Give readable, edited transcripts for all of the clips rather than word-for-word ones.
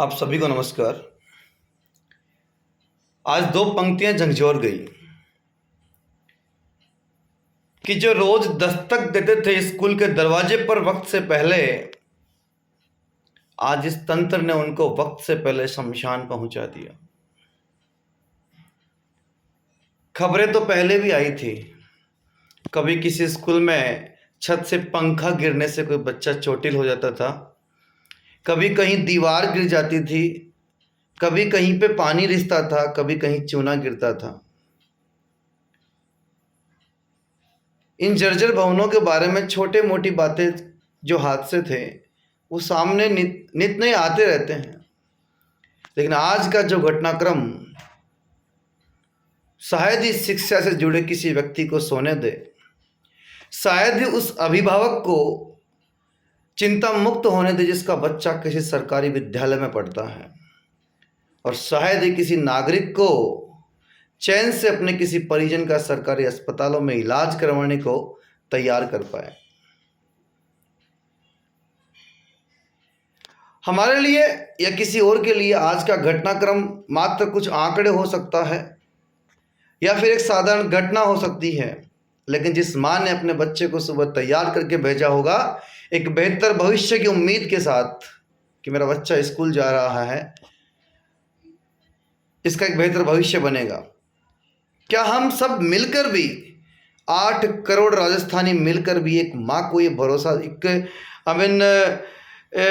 आप सभी को नमस्कार। आज दो पंक्तियां झकझोर गई कि जो रोज दस्तक देते थे स्कूल के दरवाजे पर वक्त से पहले, आज इस तंत्र ने उनको वक्त से पहले शमशान पहुंचा दिया। खबरें तो पहले भी आई थी, कभी किसी स्कूल में छत से पंखा गिरने से कोई बच्चा चोटिल हो जाता था, कभी कहीं दीवार गिर जाती थी, कभी कहीं पे पानी रिसता था, कभी कहीं चूना गिरता था। इन जर्जर भवनों के बारे में छोटे मोटी बातें जो हादसे थे वो सामने नित नए आते रहते हैं, लेकिन आज का जो घटनाक्रम शायद ही शिक्षा से जुड़े किसी व्यक्ति को सोने दे, शायद ही उस अभिभावक को चिंता मुक्त होने दे जिसका बच्चा किसी सरकारी विद्यालय में पढ़ता है, और शायद ही किसी नागरिक को चैन से अपने किसी परिजन का सरकारी अस्पतालों में इलाज करवाने को तैयार कर पाए। हमारे लिए या किसी और के लिए आज का घटनाक्रम मात्र कुछ आंकड़े हो सकता है या फिर एक साधारण घटना हो सकती है, लेकिन जिस मां ने अपने बच्चे को सुबह तैयार करके भेजा होगा एक बेहतर भविष्य की उम्मीद के साथ कि मेरा बच्चा स्कूल जा रहा है, इसका एक बेहतर भविष्य बनेगा, क्या हम सब मिलकर भी 8 करोड़ राजस्थानी मिलकर भी एक माँ को ये भरोसा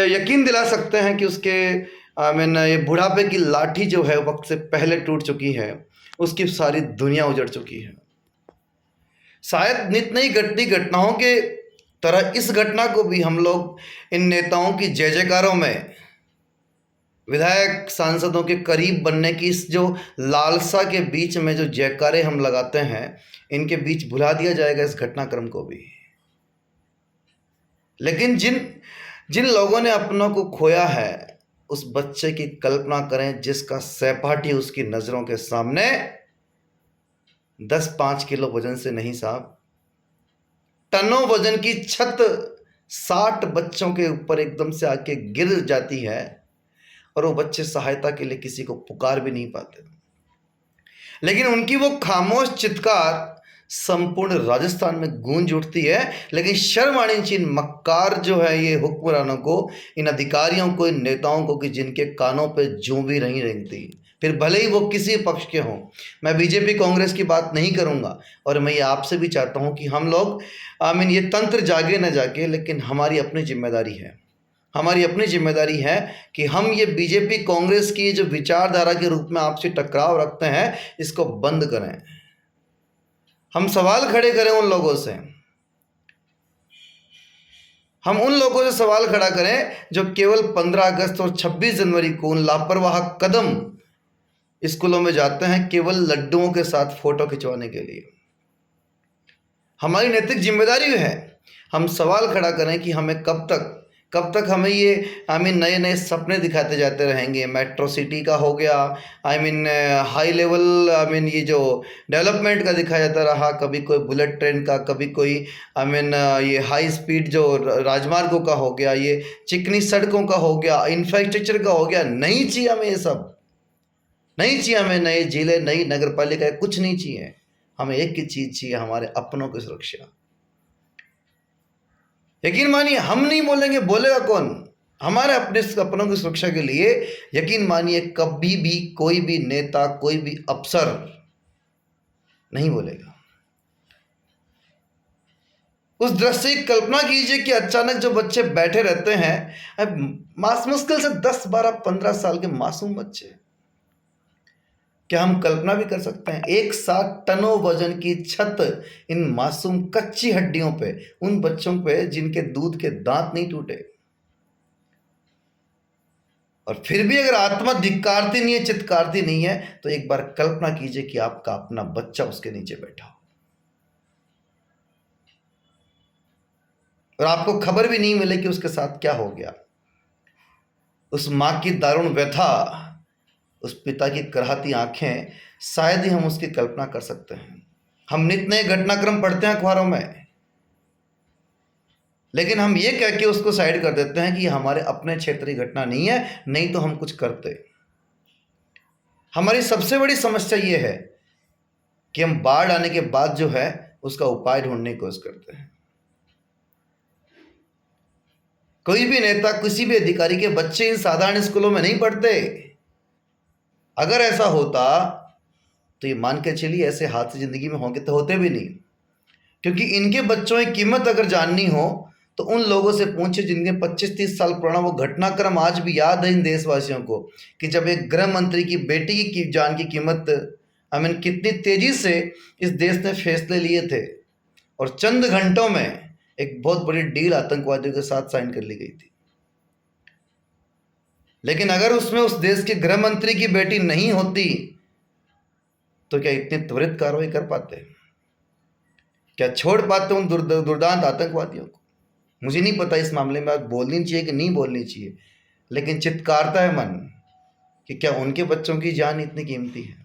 यकीन दिला सकते हैं कि उसके ये बुढ़ापे की लाठी जो है वक्त से पहले टूट चुकी है, उसकी सारी दुनिया उजड़ चुकी है। शायद नित नई घटती घटनाओं के तरह इस घटना को भी हम लोग इन नेताओं की जय जयकारों में, विधायक सांसदों के करीब बनने की इस जो लालसा के बीच में जो जयकारे हम लगाते हैं, इनके बीच भुला दिया जाएगा इस घटनाक्रम को भी। लेकिन जिन लोगों ने अपनों को खोया है, उस बच्चे की कल्पना करें जिसका सहपाठी उसकी नजरों के सामने 10-5 किलो वजन से नहीं साहब, टनों वजन की छत 60 बच्चों के ऊपर एकदम से आके गिर जाती है और वो बच्चे सहायता के लिए किसी को पुकार भी नहीं पाते, लेकिन उनकी वो खामोश चित्कार संपूर्ण राजस्थान में गूंज उठती है। लेकिन शर्म आनी चाहिए इन मक्कार जो है ये हुक्मरानों को, इन अधिकारियों को, इन नेताओं को कि जिनके कानों पे जूं भी नहीं रेंगती, फिर भले ही वो किसी पक्ष के हों। मैं बीजेपी कांग्रेस की बात नहीं करूंगा, और मैं ये आपसे भी चाहता हूं कि हम लोग ये तंत्र जागे न जागे, लेकिन हमारी अपनी जिम्मेदारी है, हमारी अपनी जिम्मेदारी है कि हम ये बीजेपी कांग्रेस की जो विचारधारा के रूप में आपसे टकराव रखते हैं, इसको बंद करें। हम सवाल खड़े करें उन लोगों से, हम उन लोगों से सवाल खड़ा करें जो केवल 15 अगस्त और 26 जनवरी को उन लापरवाह कदम स्कूलों में जाते हैं केवल लड्डुओं के साथ फोटो खिंचवाने के लिए। हमारी नैतिक जिम्मेदारी है हम सवाल खड़ा करें कि हमें कब तक हमें ये नए नए सपने दिखाते जाते रहेंगे। मेट्रो सिटी का हो गया, हाई लेवल ये जो डेवलपमेंट का दिखाया जाता रहा, कभी कोई बुलेट ट्रेन का, कभी कोई ये हाई स्पीड जो राजमार्गों का हो गया, ये चिकनी सड़कों का हो गया, इंफ्रास्ट्रक्चर का हो गया। नहीं चाहिए हमें ये सब, नहीं चाहिए हमें नए जिले, नई नगर पालिका, कुछ नहीं चाहिए। हमें एक ही चीज़ चाहिए, हमारे अपनों की सुरक्षा। यकीन मानिए हम नहीं बोलेंगे, बोलेगा कौन? हमारे अपने अपनों की सुरक्षा के लिए यकीन मानिए कभी भी कोई भी नेता, कोई भी अफसर नहीं बोलेगा। उस दृश्य की कल्पना कीजिए कि अचानक जो बच्चे बैठे रहते हैं, मुश्किल से 10, 12, 15 साल के मासूम बच्चे, क्या हम कल्पना भी कर सकते हैं एक साथ टनों वजन की छत इन मासूम कच्ची हड्डियों पे, उन बच्चों पे जिनके दूध के दांत नहीं टूटे, और फिर भी अगर आत्मा धिक्कारती नहीं है, चित्कारती नहीं है, तो एक बार कल्पना कीजिए कि आपका अपना बच्चा उसके नीचे बैठा हो और आपको खबर भी नहीं मिले कि उसके साथ क्या हो गया। उस मां की दारुण व्यथा, उस पिता की कराहती आंखें, शायद ही हम उसकी कल्पना कर सकते हैं। हम नित नए घटनाक्रम पढ़ते हैं अखबारों में, लेकिन हम ये कह के उसको साइड कर देते हैं कि ये हमारे अपने क्षेत्र की घटना नहीं है, नहीं तो हम कुछ करते। हमारी सबसे बड़ी समस्या ये है कि हम बाढ़ आने के बाद जो है उसका उपाय ढूंढने की कोशिश करते हैं। कोई भी नेता, किसी भी अधिकारी के बच्चे इन साधारण स्कूलों में नहीं पढ़ते। अगर ऐसा होता तो ये मान के चलिए ऐसे हादसे जिंदगी में होंगे तो होते भी नहीं, क्योंकि इनके बच्चों की कीमत अगर जाननी हो तो उन लोगों से पूछे जिनके 25-30 साल पुराना वो घटनाक्रम आज भी याद है इन देशवासियों को, कि जब एक गृह मंत्री की बेटी की जान की कीमत कितनी तेजी से इस देश ने फैसले लिए थे और चंद घंटों में एक बहुत बड़ी डील आतंकवादियों के साथ साइन कर ली गई थी। लेकिन अगर उसमें उस देश के गृह मंत्री की बेटी नहीं होती तो क्या इतनी त्वरित कार्रवाई कर पाते? क्या छोड़ पाते उन दुर्दांत आतंकवादियों को? मुझे नहीं पता इस मामले में बात बोलनी चाहिए कि नहीं बोलनी चाहिए, लेकिन चित्कारता है मन कि क्या उनके बच्चों की जान इतनी कीमती है?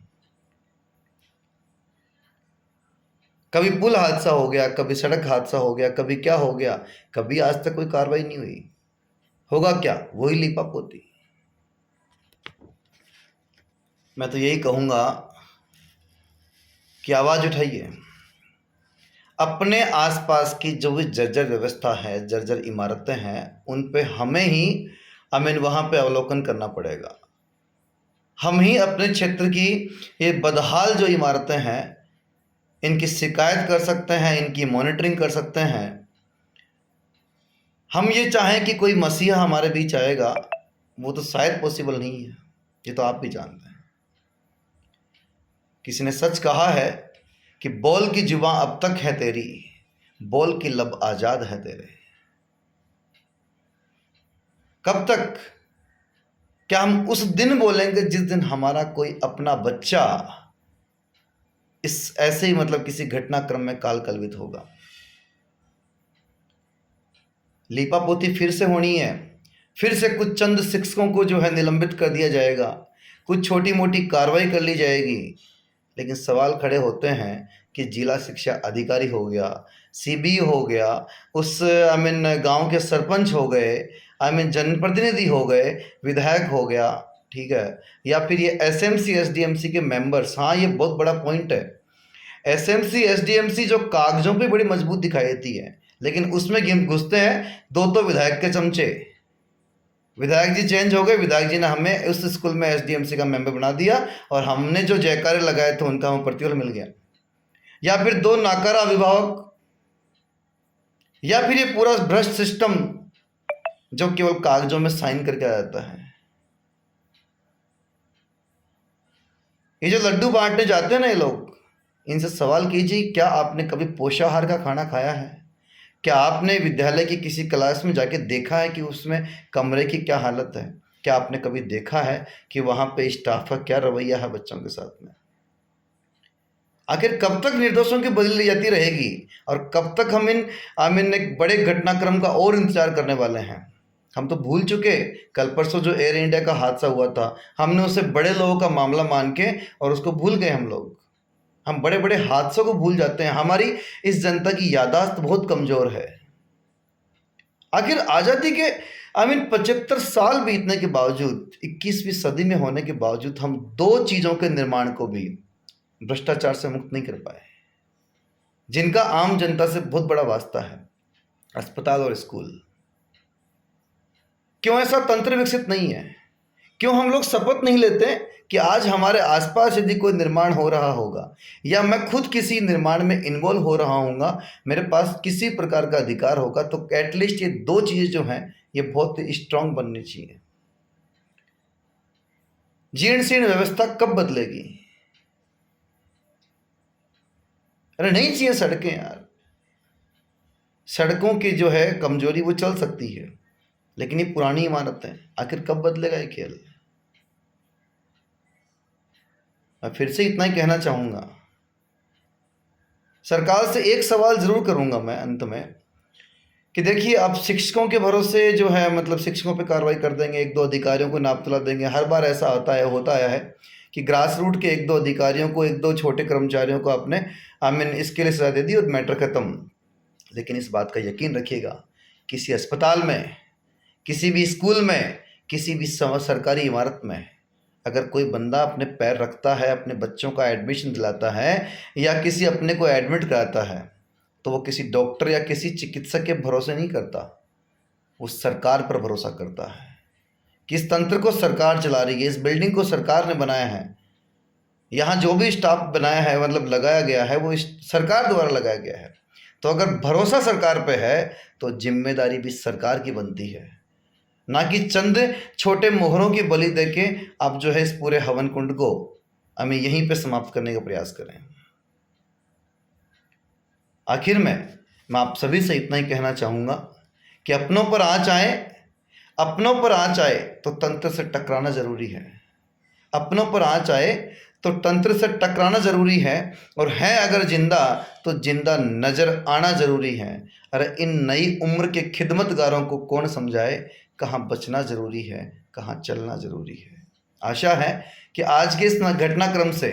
कभी पुल हादसा हो गया, कभी सड़क हादसा हो गया, कभी क्या हो गया, कभी आज तक कोई कार्रवाई नहीं हुई। होगा क्या? वही लीपापोती। मैं तो यही कहूंगा कि आवाज उठाइए। अपने आसपास की जो भी जर्जर व्यवस्था है, जर्जर इमारतें हैं, उन पे हमें ही वहाँ पे अवलोकन करना पड़ेगा। हम ही अपने क्षेत्र की ये बदहाल जो इमारतें हैं इनकी शिकायत कर सकते हैं, इनकी मॉनिटरिंग कर सकते हैं। हम ये चाहें कि कोई मसीहा हमारे बीच आएगा, वो तो शायद पॉसिबल नहीं है, ये तो आप भी जानते हैं। किसी ने सच कहा है कि बोल की जुबां अब तक है तेरी, बोल की लब आजाद है तेरे। कब तक? क्या हम उस दिन बोलेंगे जिस दिन हमारा कोई अपना बच्चा इस ऐसे ही किसी घटनाक्रम में काल कलवित होगा? लीपापोती फिर से होनी है, फिर से कुछ चंद शिक्षकों को जो है निलंबित कर दिया जाएगा, कुछ छोटी मोटी कार्रवाई कर ली जाएगी। लेकिन सवाल खड़े होते हैं कि जिला शिक्षा अधिकारी हो गया, सीबीओ हो गया, उस गांव के सरपंच हो गए, जनप्रतिनिधि हो गए, विधायक हो गया, ठीक है, या फिर ये एसएमसी एसडीएमसी के मेंबर्स। हाँ, ये बहुत बड़ा पॉइंट है। एसएमसी एसडीएमसी जो कागजों पे बड़ी मजबूत दिखाई देती है, लेकिन उसमें घुसते हैं दो विधायक के चमचे। विधायक जी चेंज हो गए, विधायक जी ने हमें उस स्कूल में एसडीएमसी का मेंबर बना दिया और हमने जो जयकारे लगाए थे उनका हमें प्रतिफल मिल गया। या फिर दो नाकारा अभिभावक, या फिर ये पूरा भ्रष्ट सिस्टम जो केवल कागजों में साइन करके आ जाता है। ये जो लड्डू बांटने जाते हैं ना ये लोग, इनसे सवाल कीजिए, क्या आपने कभी पोषाहार का खाना खाया है? क्या आपने विद्यालय की किसी क्लास में जाके देखा है कि उसमें कमरे की क्या हालत है? क्या आपने कभी देखा है कि वहाँ पे स्टाफ का क्या रवैया है बच्चों के साथ में? आखिर कब तक निर्दोषों की बदली ली जाती रहेगी और कब तक हम एक बड़े घटनाक्रम का और इंतजार करने वाले हैं? हम तो भूल चुके, कल परसों जो एयर इंडिया का हादसा हुआ था, हमने उसे बड़े लोगों का मामला मान के और उसको भूल गए। हम बड़े बड़े हादसों को भूल जाते हैं। हमारी इस जनता की याददाश्त बहुत कमजोर है। आखिर आज़ादी के 75 साल बीतने के बावजूद, 21वीं सदी में होने के बावजूद, हम दो चीज़ों के निर्माण को भी भ्रष्टाचार से मुक्त नहीं कर पाए, जिनका आम जनता से बहुत बड़ा वास्ता है, अस्पताल और स्कूल। क्यों ऐसा तंत्र विकसित नहीं है? क्यों हम लोग शपथ नहीं लेते कि आज हमारे आसपास यदि कोई निर्माण हो रहा होगा या मैं खुद किसी निर्माण में इन्वॉल्व हो रहा हूँगा, मेरे पास किसी प्रकार का अधिकार होगा, तो एटलीस्ट ये दो चीज़ें जो हैं ये बहुत स्ट्रांग बननी चाहिए। जीर्ण शीर्ण व्यवस्था कब बदलेगी? अरे नहीं चाहिए सड़कें यार। सड़कों की जो है कमजोरी वो चल सकती है, लेकिन ये पुरानी इमारतें, आखिर कब बदलेगा ये खेल? मैं फिर से इतना ही कहना चाहूँगा, सरकार से एक सवाल ज़रूर करूँगा मैं अंत में, कि देखिए आप शिक्षकों के भरोसे जो है शिक्षकों पे कार्रवाई कर देंगे, एक दो अधिकारियों को नाप तोला देंगे। हर बार ऐसा होता आया है कि ग्रास रूट के एक दो अधिकारियों को, एक दो छोटे कर्मचारियों को आपने इसके लिए सजा दे दी और मैटर ख़त्म। लेकिन इस बात का यकीन रखिएगा किसी अस्पताल में, किसी भी स्कूल में, किसी भी सरकारी इमारत में अगर कोई बंदा अपने पैर रखता है, अपने बच्चों का एडमिशन दिलाता है या किसी अपने को एडमिट कराता है, तो वो किसी डॉक्टर या किसी चिकित्सक के भरोसे नहीं करता, वो सरकार पर भरोसा करता है कि इस तंत्र को सरकार चला रही है, इस बिल्डिंग को सरकार ने बनाया है, यहाँ जो भी स्टाफ बनाया है मतलब लगाया गया है वो इस सरकार द्वारा लगाया गया है। तो अगर भरोसा सरकार पे है तो जिम्मेदारी भी सरकार की बनती है, ना कि चंद छोटे मोहरों की बलि देके आप जो है इस पूरे हवन कुंड को हमें यहीं पे समाप्त करने का प्रयास करें। आखिर में मैं आप सभी से इतना ही कहना चाहूँगा कि अपनों पर आँच आए, अपनों पर आँच आए तो तंत्र से टकराना ज़रूरी है, अपनों पर आँच आए तो तंत्र से टकराना ज़रूरी है, और है अगर जिंदा तो जिंदा नज़र आना ज़रूरी है। अरे इन नई उम्र के खिदमतगारों को कौन समझाए कहाँ बचना ज़रूरी है, कहाँ चलना ज़रूरी है। आशा है कि आज के इस घटनाक्रम से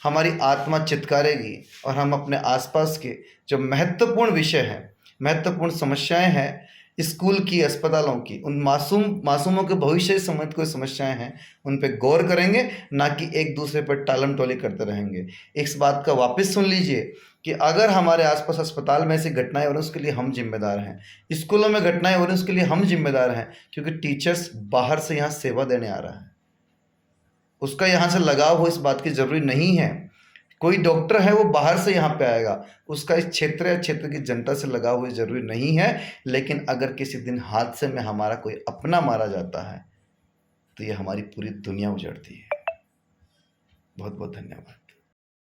हमारी आत्मा चित्कारेगी और हम अपने आसपास के जो महत्वपूर्ण विषय हैं, महत्वपूर्ण समस्याएं हैं स्कूल की, अस्पतालों की, उन मासूमों के भविष्य से संबंधित कोई समस्याएं हैं उन पे गौर करेंगे, ना कि एक दूसरे पर टालम टोली करते रहेंगे। इस बात का वापस सुन लीजिए कि अगर हमारे आसपास अस्पताल में ऐसी घटनाएं हो रही उसके लिए हम जिम्मेदार हैं, स्कूलों में घटनाएं हो रही उसके लिए हम जिम्मेदार हैं, क्योंकि टीचर्स बाहर से यहाँ सेवा देने आ रहा है, उसका यहाँ से लगाव हो इस बात की ज़रूरी नहीं है। कोई डॉक्टर है वो बाहर से यहाँ पे आएगा, उसका इस क्षेत्र या क्षेत्र की जनता से लगाव हुई ज़रूरी नहीं है, लेकिन अगर किसी दिन हादसे में हमारा कोई अपना मारा जाता है तो ये हमारी पूरी दुनिया उजड़ती है। बहुत बहुत धन्यवाद।